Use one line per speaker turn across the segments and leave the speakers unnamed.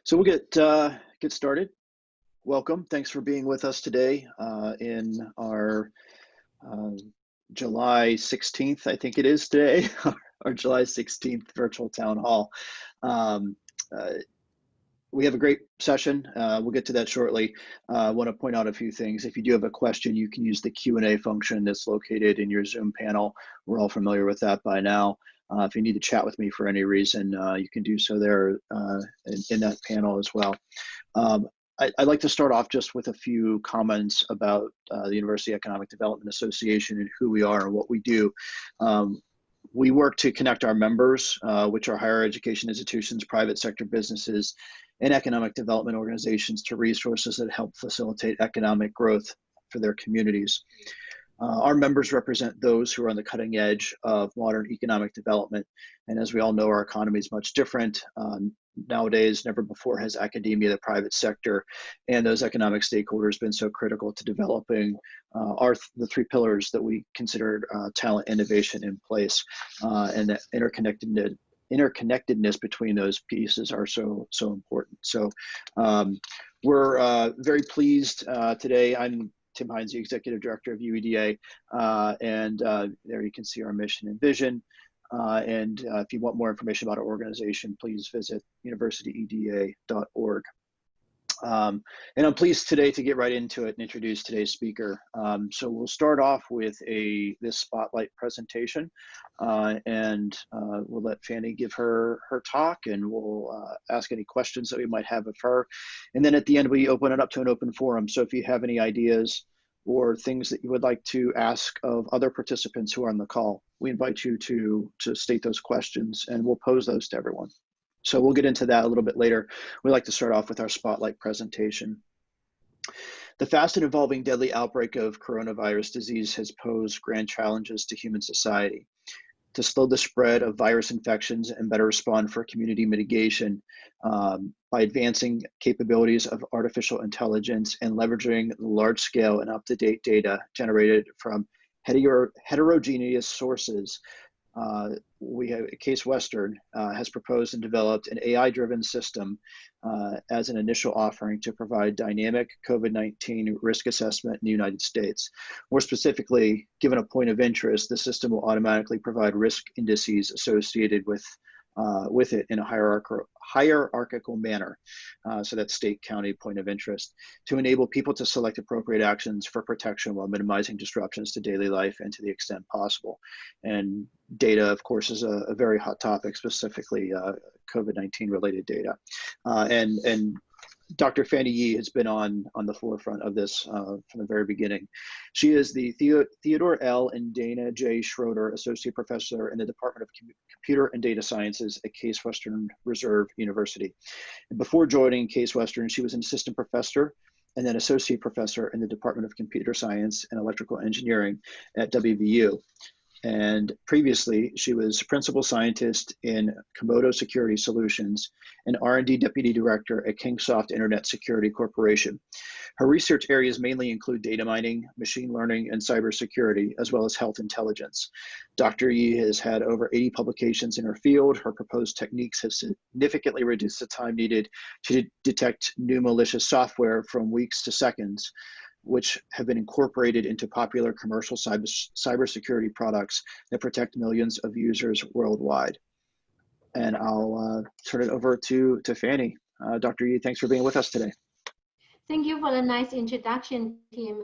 So we'll get started. Welcome. Thanks for being with us today in our uh, July 16th, I think it is today, our July 16th virtual town hall. Um, uh, we have a great session. We'll get to that shortly. I want to point out a few things. If you do have a question, you can use the Q&A function that's located in your Zoom panel. We're all familiar with that by now. If you need to chat with me for any reason, you can do so there in that panel as well. I'd like to start off just with a few comments about the University Economic Development Association and who we are and what we do. We work to connect our members, which are higher education institutions, private sector businesses, and economic development organizations, to resources that help facilitate economic growth for their communities. Our members represent those who are on the cutting edge of modern economic development. And as we all know, our economy is much different. Nowadays, never before has academia, the private sector, and those economic stakeholders been so critical to developing the three pillars that we consider talent, innovation in place, and that interconnectedness between those pieces are so important. So we're very pleased today. I'm Tim Hines, the Executive Director of UEDA, and there you can see our mission and vision. If you want more information about our organization, please visit universityeda.org. And I'm pleased today to get right into it and introduce today's speaker. So we'll start off with this spotlight presentation, and we'll let Fanny give her talk, and we'll ask any questions that we might have of her. And then at the end, we open it up to an open forum. So if you have any ideas or things that you would like to ask of other participants who are on the call, we invite you to state those questions, and we'll pose those to everyone. So we'll get into that a little bit later. We like to start off with our spotlight presentation. The fast and evolving deadly outbreak of coronavirus disease has posed grand challenges to human society. To slow the spread of virus infections and better respond for community mitigation by advancing capabilities of artificial intelligence and leveraging the large-scale and up-to-date data generated from heterogeneous sources, we have Case Western has proposed and developed an AI-driven system as an initial offering to provide dynamic COVID-19 risk assessment in the United States. More specifically, given a point of interest, the system will automatically provide risk indices associated with it in a hierarchical manner, so that's state, county, point of interest, to enable people to select appropriate actions for protection while minimizing disruptions to daily life and to the extent possible. And data, of course, is a very hot topic, specifically COVID-19 related data. And Dr. Fanny Yee has been on the forefront of this from the very beginning. She is the Theodore L. and Dana J. Schroeder Associate Professor in the Department of Computer and Data Sciences at Case Western Reserve University. And before joining Case Western, she was an assistant professor and then associate professor in the Department of Computer Science and Electrical Engineering at WVU. And previously, she was principal scientist in Komodo Security Solutions and R&D deputy director at Kingsoft Internet Security Corporation. Her research areas mainly include data mining, machine learning, and cybersecurity, as well as health intelligence. Dr. Yee has had over 80 publications in her field. Her proposed techniques have significantly reduced the time needed to detect new malicious software from weeks to seconds, which have been incorporated into popular commercial cybersecurity products that protect millions of users worldwide. And I'll turn it over to Fanny. Dr. Yee, thanks for being with us today.
Thank you for the nice introduction, Tim.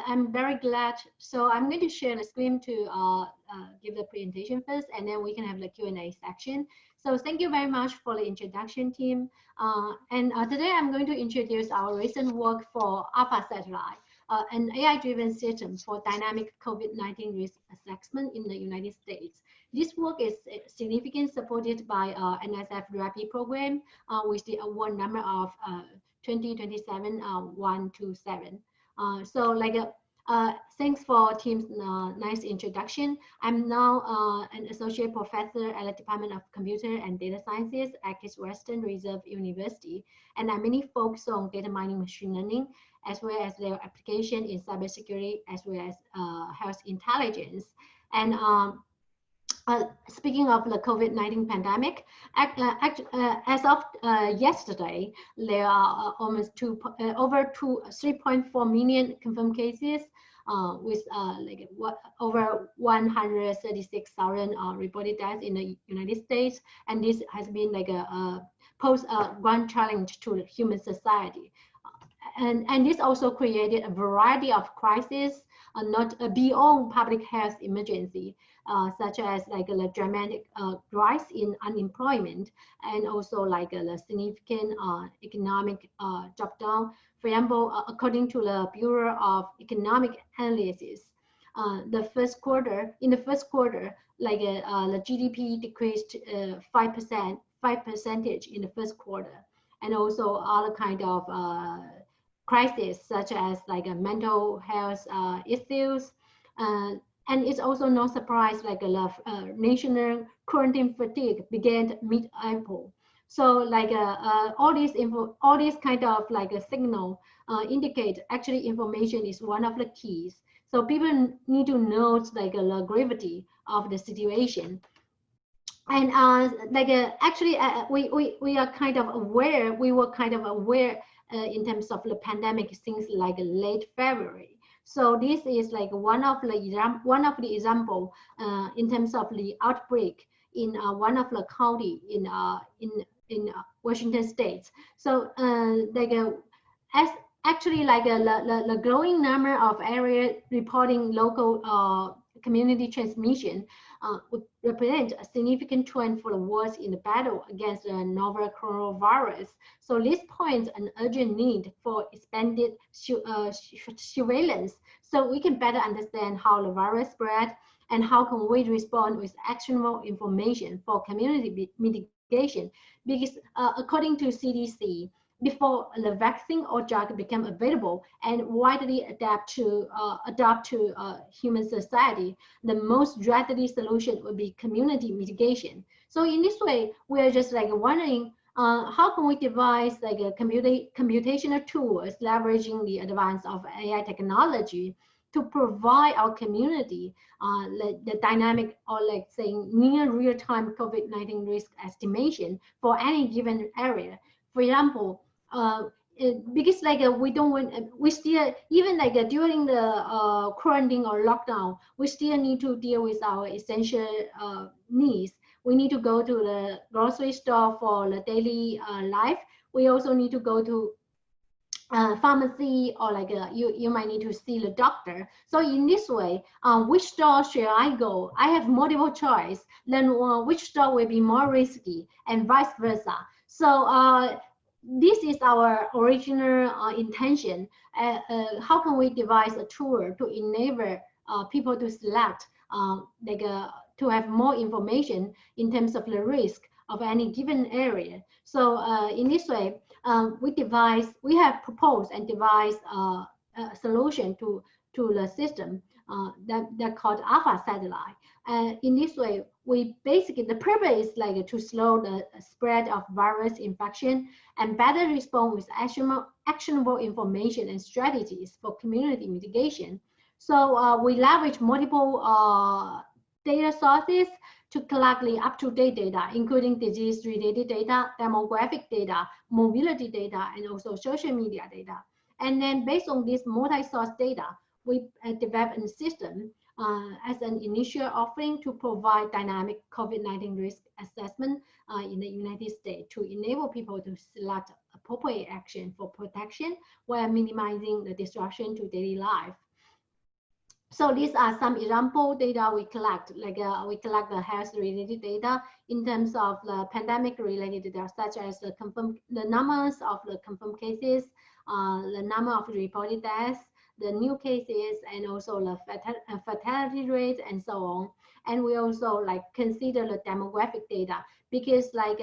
I'm very glad. So I'm going to share the screen to give the presentation first, and then we can have the Q&A section. So thank you very much for the introduction, Tim. Today I'm going to introduce our recent work for Alpha Satellite, an AI-driven system for dynamic COVID-19 risk assessment in the United States. This work is significantly supported by NSF RAPI program with the award number of 2027-127. Thanks for Tim's nice introduction. I'm now an associate professor at the Department of Computer and Data Sciences at Case Western Reserve University, and I mainly focus on data mining, machine learning, as well as their application in cybersecurity, as well as health intelligence. And speaking of the COVID-19 pandemic, as of yesterday, there are almost over 3.4 million confirmed cases, with over 136,000 reported deaths in the United States, and this has been like a pose a grand challenge to the human society. And this also created a variety of crises, not beyond public health emergency, such as like a dramatic rise in unemployment, and also like a significant economic drop down. For example, according to the Bureau of Economic Analysis, in the first quarter, like the GDP decreased 5% in the first quarter, and also other kind of crises such as like mental health issues, and it's also no surprise like national quarantine fatigue began mid-April. So like all these kind of like a signal indicate actually information is one of the keys. So people need to know like the gravity of the situation. And actually we are kind of aware, we were kind of aware in terms of the pandemic since like late February. So this is like one of the example in terms of the outbreak in one of the county in Washington State. So as actually like the growing number of areas reporting local community transmission would represent a significant trend for the world in the battle against the novel coronavirus. So this points an urgent need for expanded surveillance, so we can better understand how the virus spread and how can we respond with actionable information for community mitigation. Because according to CDC, before the vaccine or drug became available and widely adopt to human society, the most drastic solution would be community mitigation. So in this way, we are just like wondering how can we devise like a computational tools leveraging the advance of AI technology to provide our community the dynamic or like saying near real-time COVID-19 risk estimation for any given area. For example, because like we don't want, we still, even like during the quarantine or lockdown, we still need to deal with our essential needs. We need to go to the grocery store for the daily life. We also need to go to pharmacy, or like you might need to see the doctor. So in this way, which store should I go? I have multiple choice. Then which store will be more risky, and vice versa. So this is our original intention. How can we devise a tool to enable people to select, to have more information in terms of the risk of any given area? So in this way, we have proposed and devised a solution to the system that called Alpha Satellite. In this way, we basically, the purpose is like to slow the spread of virus infection and better respond with actionable information and strategies for community mitigation. So we leverage multiple data sources to collect the up-to-date data, including disease-related data, demographic data, mobility data, and also social media data. And then based on this multi-source data, we developed a system as an initial offering to provide dynamic COVID-19 risk assessment in the United States to enable people to select appropriate action for protection while minimizing the disruption to daily life. So these are some example data we collect, like we collect the health-related data in terms of the pandemic-related data, such as the numbers of the confirmed cases, the number of reported deaths, the new cases, and also the fatality rate, and so on. And we also like consider the demographic data, because like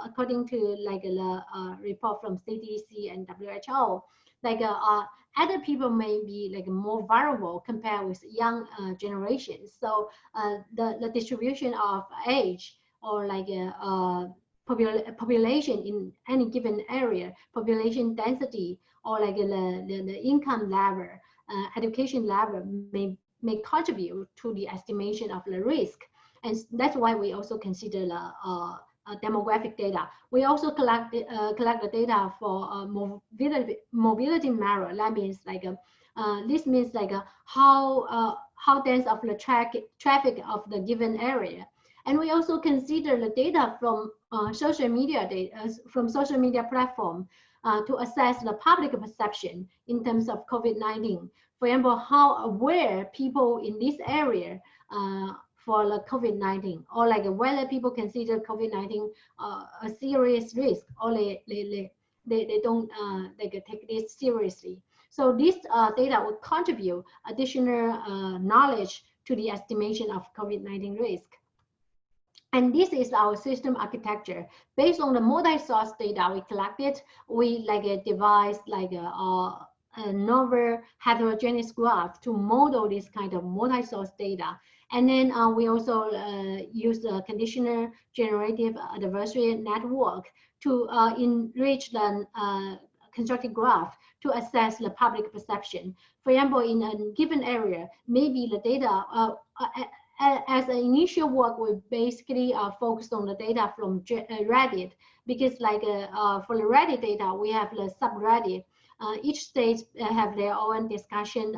according to like the report from CDC and WHO, like other people may be like more vulnerable compared with young generations. So the distribution of age, or like population in any given area, population density, or like the income level, education level may contribute to the estimation of the risk. And that's why we also consider the demographic data. We also collect the data for mobility mirror. That means like this means like how dense of the traffic of the given area. And we also consider the data from social media platform to assess the public perception in terms of COVID-19. For example, how aware people in this area for the COVID-19, or like whether people consider COVID-19 a serious risk, or they don't take this seriously. So this data would contribute additional knowledge to the estimation of COVID-19 risk. And this is our system architecture. Based on the multi-source data we collected, we devised a novel heterogeneous graph to model this kind of multi-source data. And then we also use the conditional generative adversarial network to enrich the constructed graph to assess the public perception. For example, in a given area, maybe the data, as an initial work, we basically focused on the data from Reddit, because for the Reddit data, we have the subreddit. Each state have their own discussion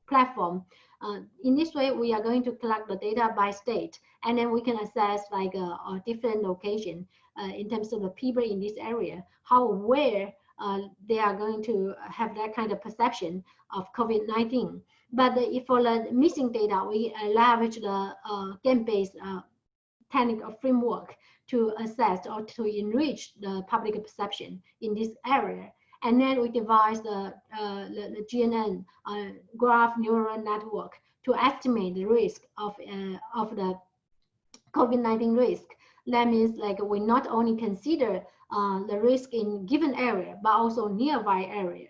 platform. In this way, we are going to collect the data by state, and then we can assess a different location in terms of the people in this area, how aware they are going to have that kind of perception of COVID-19. But for the missing data, we leverage the game-based technique or framework to assess or to enrich the public perception in this area. And then we devise the GNN graph neural network to estimate the risk of the COVID-19 risk. That means we not only consider the risk in given area, but also nearby area.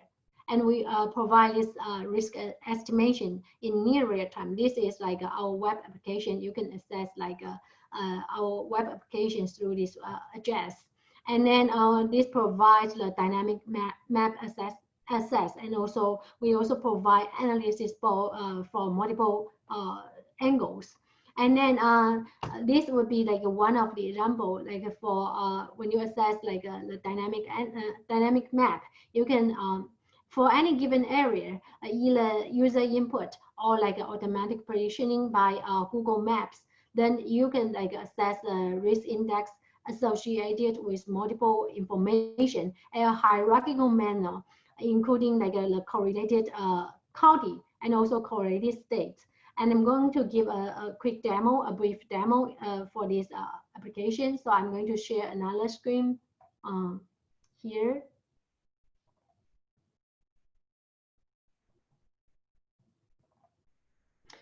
And we provide this risk estimation in near real time. This is our web application. You can access our web applications through this address. And then this provides the dynamic map access, and also we also provide analysis for multiple angles. And then this would be one of the example, for when you assess the dynamic map, you can for any given area, either user input or automatic positioning by Google Maps. Then you can assess the risk index associated with multiple information in a hierarchical manner, including the correlated county and also correlated states. And I'm going to give a quick demo, a brief demo for this application. So I'm going to share another screen here.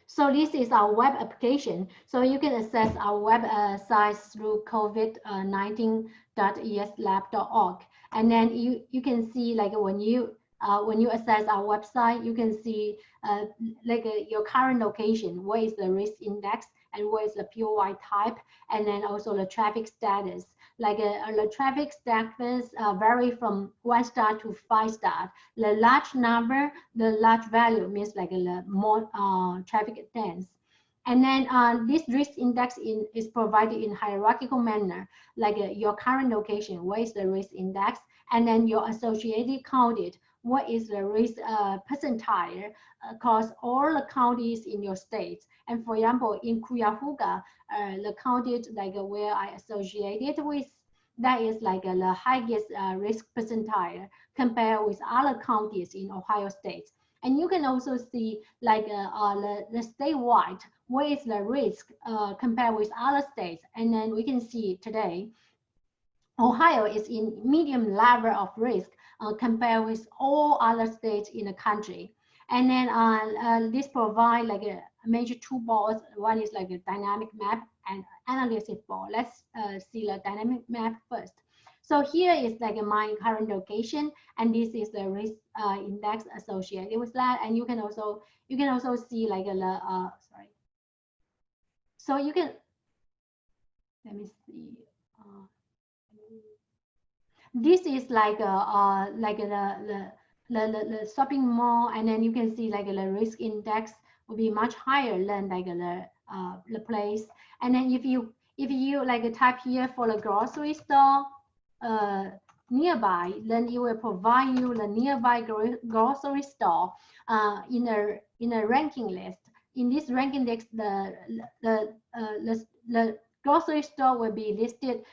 So this is our web application. So you can access our web sites through covid19.eslab.org. And then you can see when you access our website, you can see your current location, where is the risk index, and where is the POI type, and then also the traffic status. The traffic status vary from 1 star to 5 star. The large number, the large value means the more traffic dense. And then this risk index is provided in hierarchical manner, your current location, where is the risk index, and then your associated counted, what is the risk percentile across all the counties in your state. And for example, in Cuyahoga, the county where I associated with, that is the highest risk percentile compared with other counties in Ohio State. And you can also see the statewide, where is the risk compared with other states. And then we can see today, Ohio is in medium level of risk compared with all other states in the country. And then this provide a major two balls. One is a dynamic map and analysis ball. Let's see the dynamic map first. So here is my current location, and this is the risk index associated with that. And you can also see sorry. So you can, let me see. This is the shopping mall, and then you can see the risk index will be much higher than the the place. And then if you like type here for the grocery store nearby, then it will provide you the nearby grocery store in a ranking list. In this ranking list, the grocery store will be listed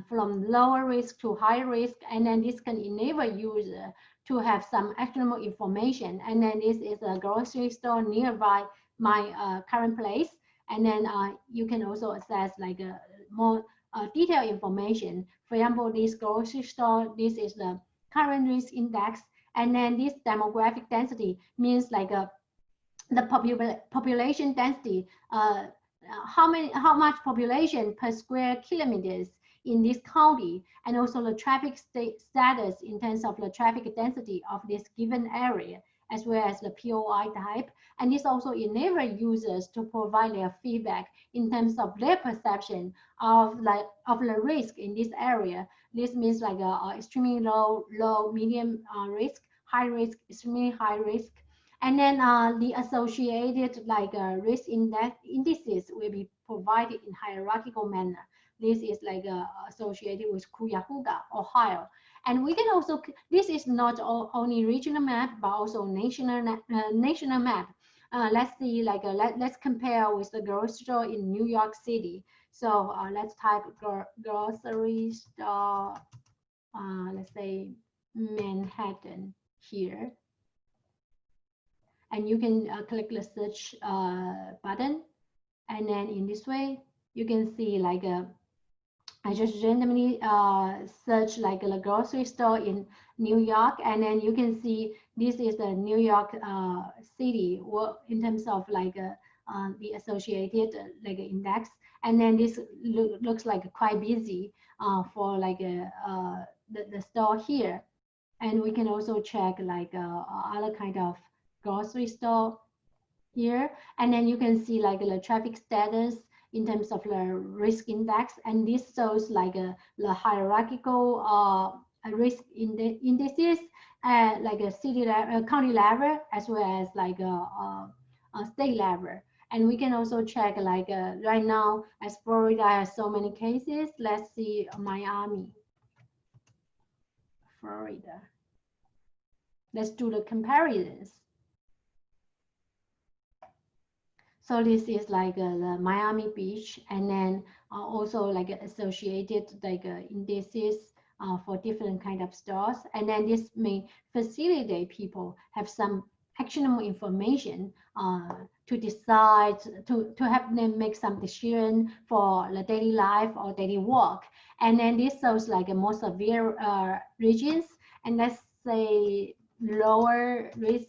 from lower risk to high risk, and then this can enable user to have some actionable information. And then this is a grocery store nearby my current place. And then you can also access like more detailed information. For example, this grocery store, this is the current risk index. And then this demographic density means like the population density, how much population per square kilometers in this county, and also the traffic status in terms of the traffic density of this given area, as well as the POI type. And this also enables users to provide their feedback in terms of their perception of the risk in this area. This means like extremely low, medium risk, high risk, extremely high risk. And then the associated like risk indices will be provided in hierarchical manner. This is like associated with Cuyahoga, Ohio. And we can also, this is not only regional map, but also national map. Let's see, like let's compare with the grocery store in New York City. So let's type grocery store, let's say Manhattan here. And you can click the search button. And then in this way, you can see like I just randomly search like a grocery store in New York, and then you can see this is the New York City in terms of like the associated like index, and then this looks like quite busy for like the store here, and we can also check like other kind of grocery store here, and then you can see like the traffic status in terms of the risk index, and this shows like the hierarchical risk indices like a city level, county level, as well as like a state level. And we can also check like right now, as Florida has so many cases, let's see Miami, Florida. Let's do the comparisons. So this is like the Miami Beach, and then also like associated like indices for different kind of stores. And then this may facilitate people have some actionable information to decide, to help them make some decision for the daily life or daily work. And then this shows like a more severe regions, and let's say lower risk,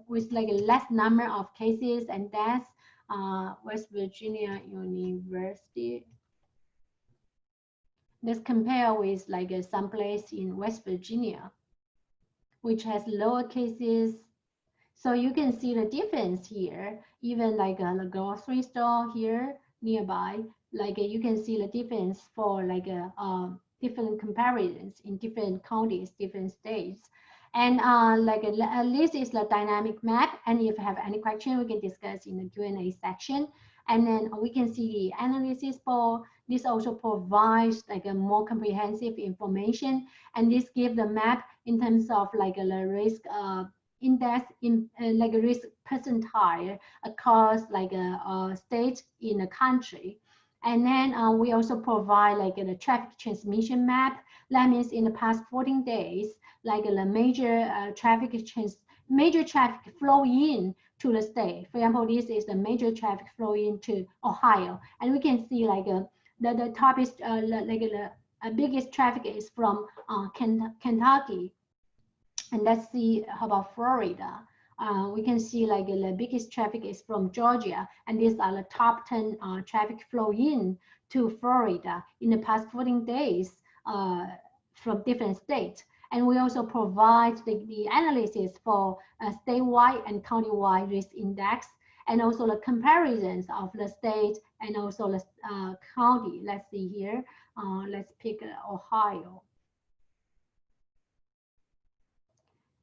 with like a less number of cases and deaths, West Virginia University. Let's compare with like some place in West Virginia, which has lower cases. So you can see the difference here, even like the grocery store here nearby, like you can see the difference for like different comparisons in different counties, different states. And like this is the dynamic map. And if you have any question, we can discuss in the Q&A section. And then we can see the analysis for this also provides like a more comprehensive information. And this gives the map in terms of like the risk index in like a risk percentile across like a state in a country. And then we also provide like the traffic transmission map. That means in the past 14 days, like the major traffic flow in to the state. For example, this is the major traffic flow into Ohio, and we can see like the top is like the biggest traffic is from Kentucky, and let's see how about Florida. We can see like the biggest traffic is from Georgia, and these are the top 10 traffic flow in to Florida in the past 14 days from different states. And we also provide the analysis for statewide and countywide risk index, and also the comparisons of the state and also the county. Let's see here. Let's pick Ohio.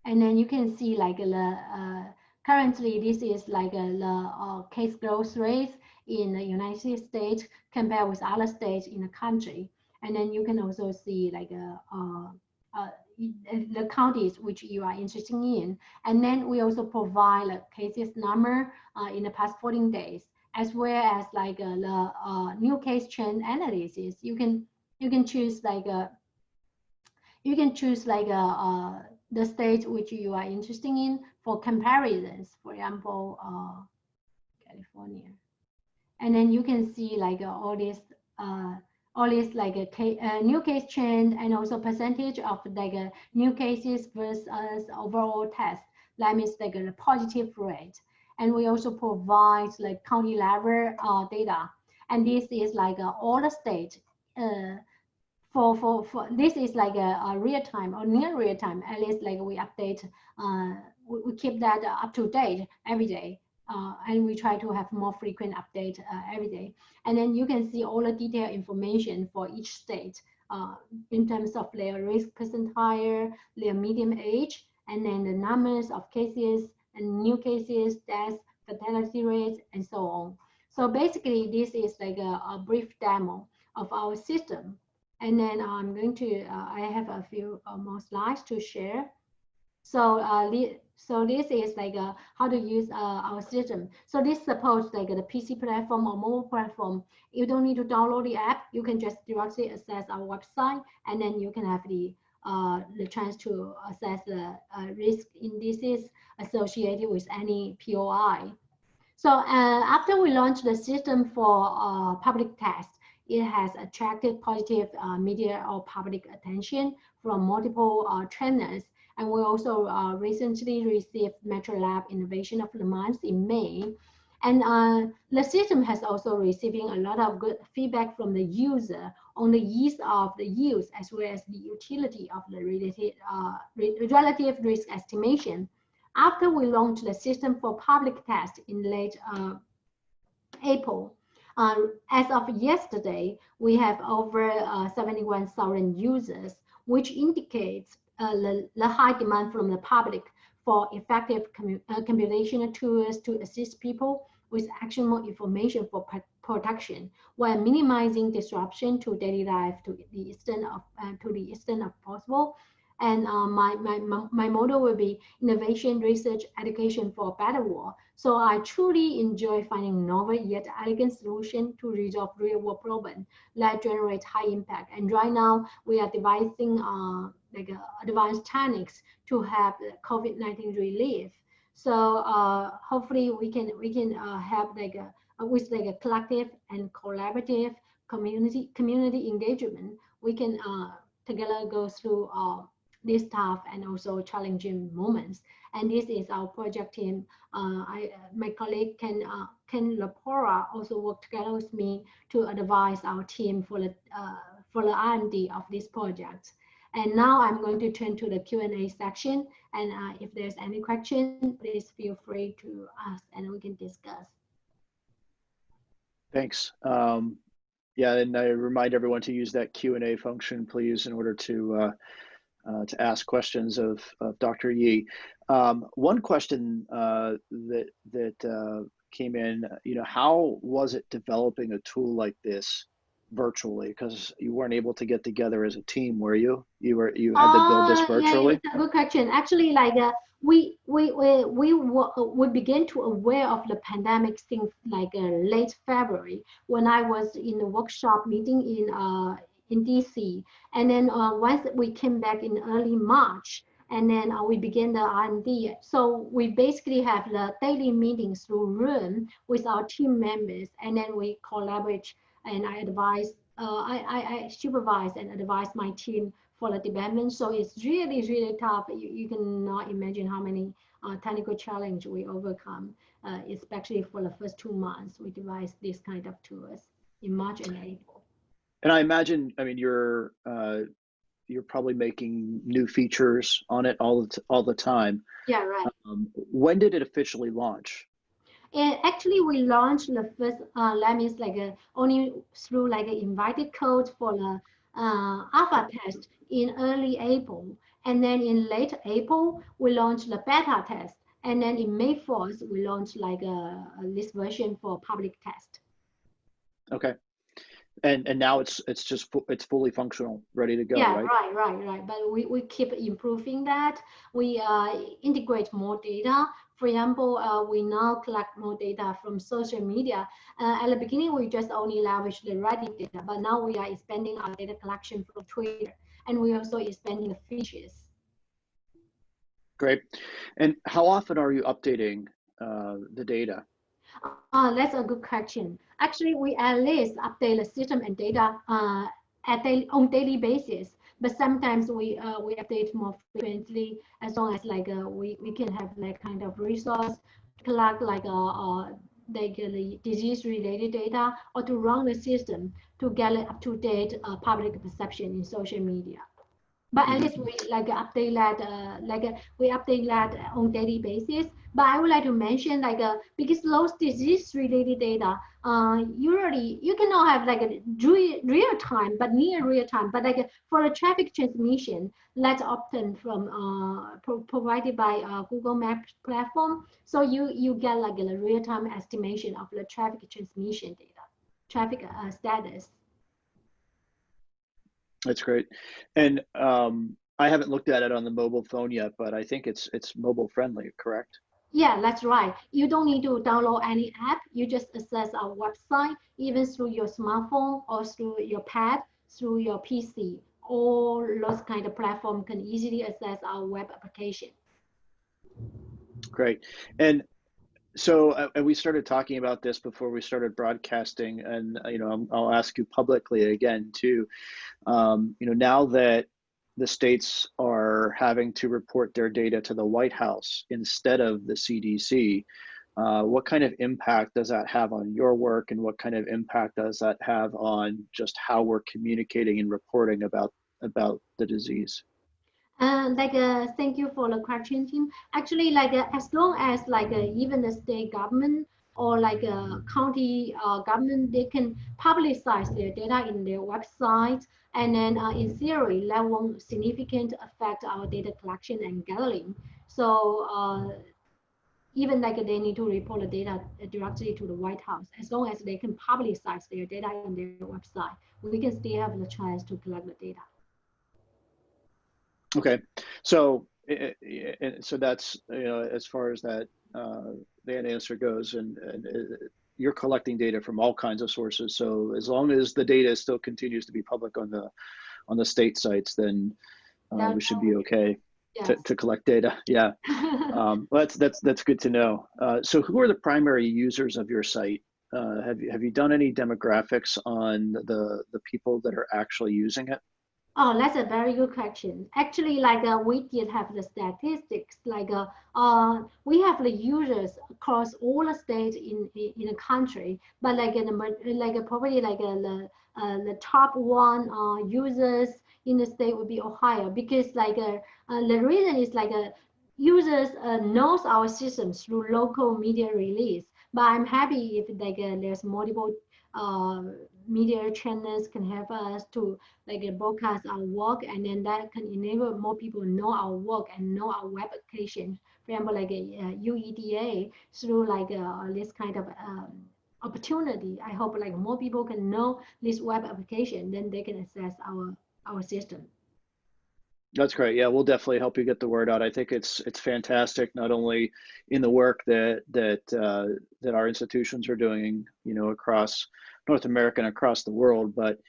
And then you can see like the currently this is like the case growth rate in the United States compared with other states in the country. And then you can also see like the counties which you are interested in. And then we also provide the cases number in the past 14 days, as well as like the new case trend analysis. You can choose like the states which you are interested in for comparisons. For example, California, and then you can see like all these like a new case trend and also percentage of like new cases versus overall test. That means like a positive rate. And we also provide like county level data. And this is like all the states. For this is like a real time or near real time. At least like we update. We keep that up to date every day. And we try to have more frequent update every day. And then you can see all the detailed information for each state in terms of their risk percentile, their median age, and then the numbers of cases and new cases, deaths, fatality rates, and so on. So basically, this is like a brief demo of our system. And then I'm going to, I have a few more slides to share. So this is like how to use our system. So this supports like the PC platform or mobile platform. You don't need to download the app. You can just directly access our website, and then you can have the chance to assess the risk indices associated with any POI. So after we launched the system for public test, it has attracted positive media or public attention from multiple trainers. And we also recently received Metro Lab Innovation of the Month in May. And the system has also receiving a lot of good feedback from the user on the ease of the use as well as the utility of the relative risk estimation. After we launched the system for public test in late April, as of yesterday, we have over 71,000 users, which indicates the high demand from the public for effective computational tools to assist people with actionable information for protection, while minimizing disruption to daily life to the extent of possible. And my motto will be innovation, research, education for a better world. So I truly enjoy finding novel yet elegant solutions to resolve real-world problems that generate high impact. And right now we are devising like advanced techniques to have COVID-19 relief. So hopefully we can have like with like a collective and collaborative community engagement, we can together go through this tough and also challenging moments. And this is our project team. My colleague Ken Lapora also worked together with me to advise our team for the R&D of this project. And now I'm going to turn to the Q&A section. And if there's any question, please feel free to ask and we can discuss.
Thanks. Yeah, and I remind everyone to use that Q&A function, please, in order to ask questions of Dr. Yi. One question that came in, how was it developing a tool like this virtually? Because you weren't able to get together as a team, were you? You had to build this virtually?
Yeah, it's a good question. Actually, like we began to aware of the pandemic since like late February when I was in the workshop meeting in DC, and then once we came back in early March, and then we began the R&D. So we basically have the daily meetings through Zoom with our team members, and then we collaborate. And I advise, I supervise and advise my team for the development. So it's really, really tough. You cannot imagine how many technical challenge we overcome, especially for the first 2 months. We devised this kind of tools in March and April.
And I imagine, I mean, you're probably making new features on it all the time.
Yeah, right.
When did it officially launch?
And actually, we launched the first, that means like only through like an invited code for the alpha test in early April. And then in late April, we launched the beta test. And then in May 4th, we launched like this version for public test.
Okay. And now it's fully functional, ready to go,
Yeah,
right?
right. But we keep improving that. We integrate more data. For example, we now collect more data from social media. At the beginning, we just only leverage the Reddit data, but now we are expanding our data collection from Twitter, and we also expanding the features.
Great. And how often are you updating the data?
That's a good question. Actually, we at least update the system and data on daily basis. But sometimes we update more frequently as long as like we can have like kind of resource to collect like the disease related data or to run the system to get up to date public perception in social media. But at least we like update that we update that on daily basis. But I would like to mention because those disease related data usually you cannot have like a real time but near real time, but like for the traffic transmission that's often from provided by Google Maps platform, so you get like a real time estimation of the traffic transmission data, traffic status.
That's great. And I haven't looked at it on the mobile phone yet, but I think it's mobile friendly, correct?
Yeah, that's right. You don't need to download any app. You just access our website, even through your smartphone or through your pad, through your PC. All those kind of platform can easily access our web application.
Great. And so we started talking about this before we started broadcasting, and I'll ask you publicly again too. Now that the states are having to report their data to the White House instead of the CDC, what kind of impact does that have on your work, and what kind of impact does that have on just how we're communicating and reporting about the disease?
Thank you for the question, Tim. Actually, as long as even the state government or county government, they can publicize their data in their website, and then in theory, that won't significantly affect our data collection and gathering. So even they need to report the data directly to the White House, as long as they can publicize their data in their website, we can still have the chance to collect the data.
Okay, so that's as far as that answer goes, and you're collecting data from all kinds of sources. So as long as the data still continues to be public on the state sites, then we should be okay. Yes. to collect data. Yeah, well, that's good to know. So who are the primary users of your site? Have you done any demographics on the people that are actually using it?
Oh, that's a very good question. Actually, we did have the statistics. We have the users across all the states in the country, but probably the top one users in the state would be Ohio, because the reason is users knows our systems through local media release. But I'm happy if there's multiple media channels can help us to broadcast our work, and then that can enable more people know our work and know our web application. For example, UEDA through this kind of opportunity. I hope more people can know this web application, then they can access our system.
That's great. Yeah, we'll definitely help you get the word out. I think it's fantastic, not only in the work that our institutions are doing, across North America and across the world, but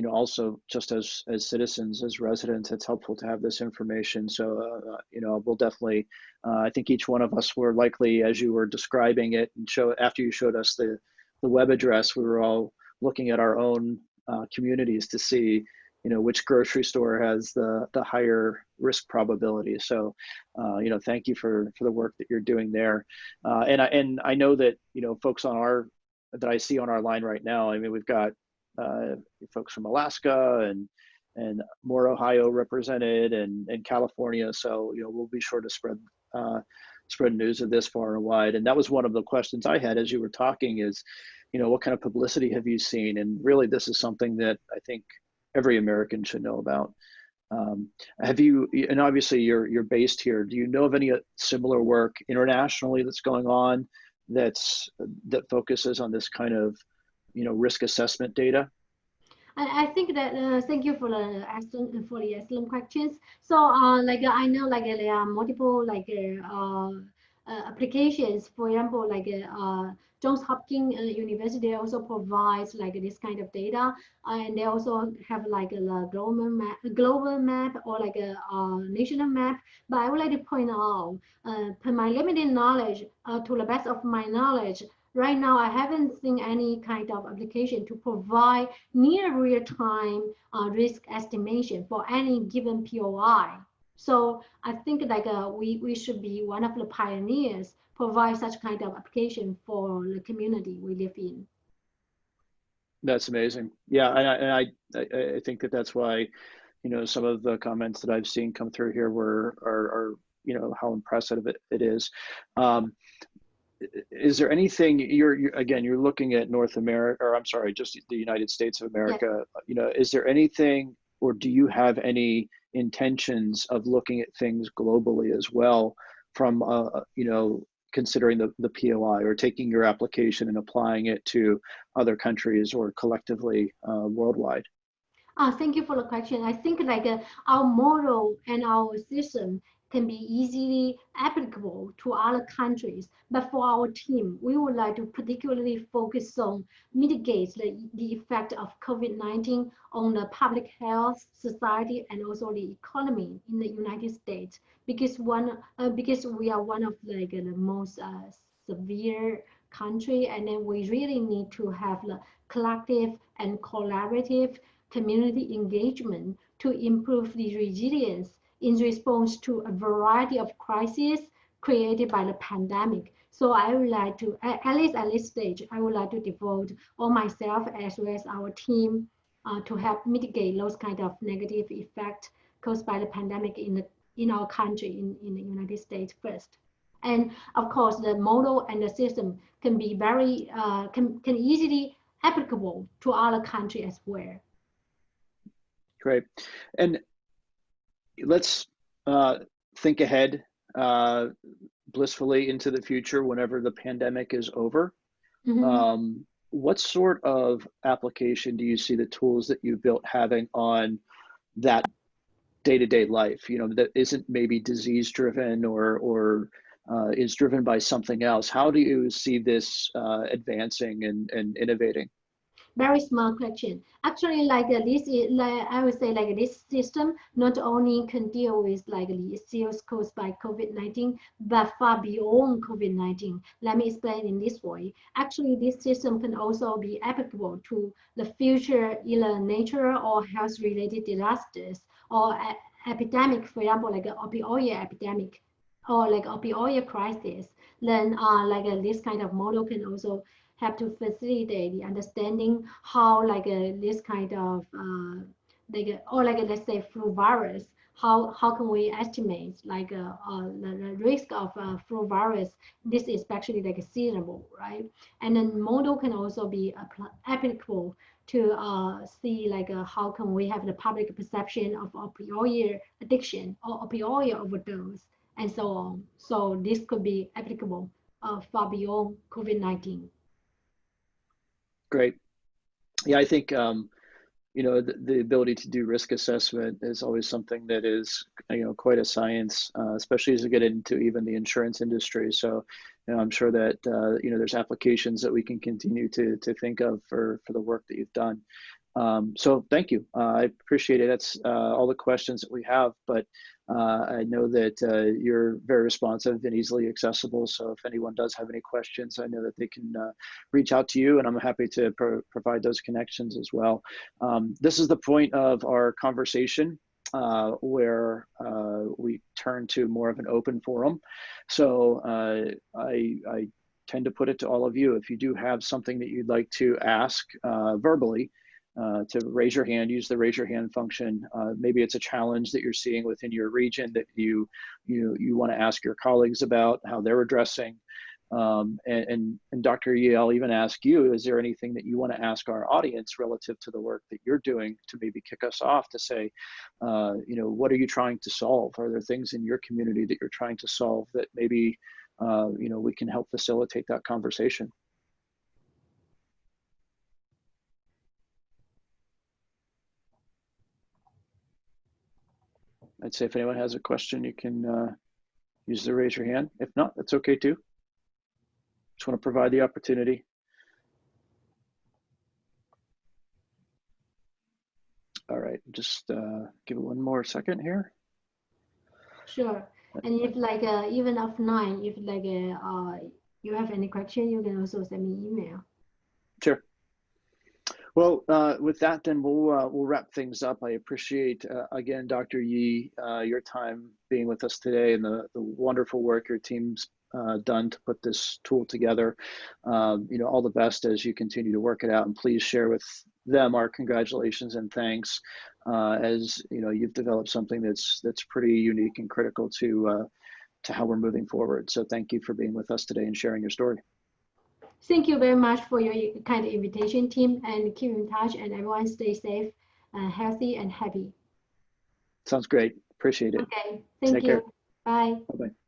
also just as citizens, as residents, it's helpful to have this information. So we'll definitely. I think each one of us were likely, as you were describing it, and after you showed us the web address, we were all looking at our own communities to see which grocery store has the higher risk probability. So, thank you for the work that you're doing there. And I know that, folks that I see on our line right now, I mean, we've got folks from Alaska and more Ohio represented, and California. So, we'll be sure to spread news of this far and wide. And that was one of the questions I had as you were talking is, what kind of publicity have you seen? And really, this is something that I think every American should know about. Have you, and obviously you're based here, do you know of any similar work internationally that's going on that focuses on this kind of, risk assessment data?
I think that thank you for the excellent questions. So I know there are multiple applications. For example, Johns Hopkins University also provides this kind of data, and they also have a global map or a national map. But I would like to point out, per my limited knowledge, to the best of my knowledge, right now I haven't seen any kind of application to provide near real-time risk estimation for any given POI. So I think we should be one of the pioneers provide such kind of application for the community we live in.
That's amazing. Yeah, I think that's why, some of the comments that I've seen come through here are how impressive it is. Is there anything you're looking at North America, or I'm sorry, just the United States of America?
Yes.
Is there anything, or do you have any intentions of looking at things globally as well, from considering the POI, or taking your application and applying it to other countries or collectively worldwide?
Thank you for the question. I think our model and our system can be easily applicable to other countries. But for our team, we would like to particularly focus on mitigate the effect of COVID-19 on the public health, society, and also the economy in the United States. Because we are one of the most severe country, and then we really need to have the collective and collaborative community engagement to improve the resilience in response to a variety of crises created by the pandemic. So I would like to, at least at this stage, I would like to devote all myself as well as our team to help mitigate those kind of negative effects caused by the pandemic in our country, in the United States first. And of course, the model and the system can be very, can easily applicable to other countries as well.
Great. And let's think ahead blissfully into the future whenever the pandemic is over.
Mm-hmm.
What sort of application do you see the tools that you've built having on that day-to-day life, that isn't maybe disease driven or is driven by something else? How do you see this advancing and innovating?
Very small question. Actually, this is I would say this system not only can deal with the issues caused by COVID-19, but far beyond COVID-19. Let me explain in this way. Actually, this system can also be applicable to the future either natural or health-related disasters or epidemic, for example, like an opioid epidemic or like opioid crisis. Then this kind of model can also have to facilitate the understanding how this kind of or let's say flu virus, how can we estimate the risk of flu virus. This is actually seasonable, right? And then model can also be applicable to see how can we have the public perception of opioid addiction or opioid overdose and so on. So this could be applicable far beyond COVID-19.
Great. Yeah, I think the ability to do risk assessment is always something that is quite a science, especially as we get into even the insurance industry. So I'm sure that there's applications that we can continue to think of for the work that you've done. So thank you. I appreciate it. That's all the questions that we have, but I know that you're very responsive and easily accessible. So if anyone does have any questions, I know that they can reach out to you, and I'm happy to provide those connections as well. This is the point of our conversation where we turn to more of an open forum. So I tend to put it to all of you. If you do have something that you'd like to ask verbally, to raise your hand, use the raise your hand function. Maybe it's a challenge that you're seeing within your region that you want to ask your colleagues about how they're addressing. And Dr. Yee, I'll even ask you, is there anything that you want to ask our audience relative to the work that you're doing to maybe kick us off to say, you know, what are you trying to solve? Are there things in your community that you're trying to solve that maybe, you know, we can help facilitate that conversation? I'd say if anyone has a question, you can use the raise your hand. If not, that's okay too. Just want to provide the opportunity. All right, just give it one more second here.
Sure. And if like even offline, if like you have any question, you can also send me email.
Sure. Well, with that, then we'll wrap things up. I appreciate again, Dr. Yee, your time being with us today and the wonderful work your team's done to put this tool together. You know, all the best as you continue to work it out, and please share with them our congratulations and thanks as you know you've developed something that's pretty unique and critical to how we're moving forward. So thank you for being with us today and sharing your story.
Thank you very much for your kind invitation, team, and keep in touch, and everyone stay safe, healthy, and happy.
Sounds great. Appreciate it.
Okay, thank
Take
you.
care.
Bye.
Bye-bye.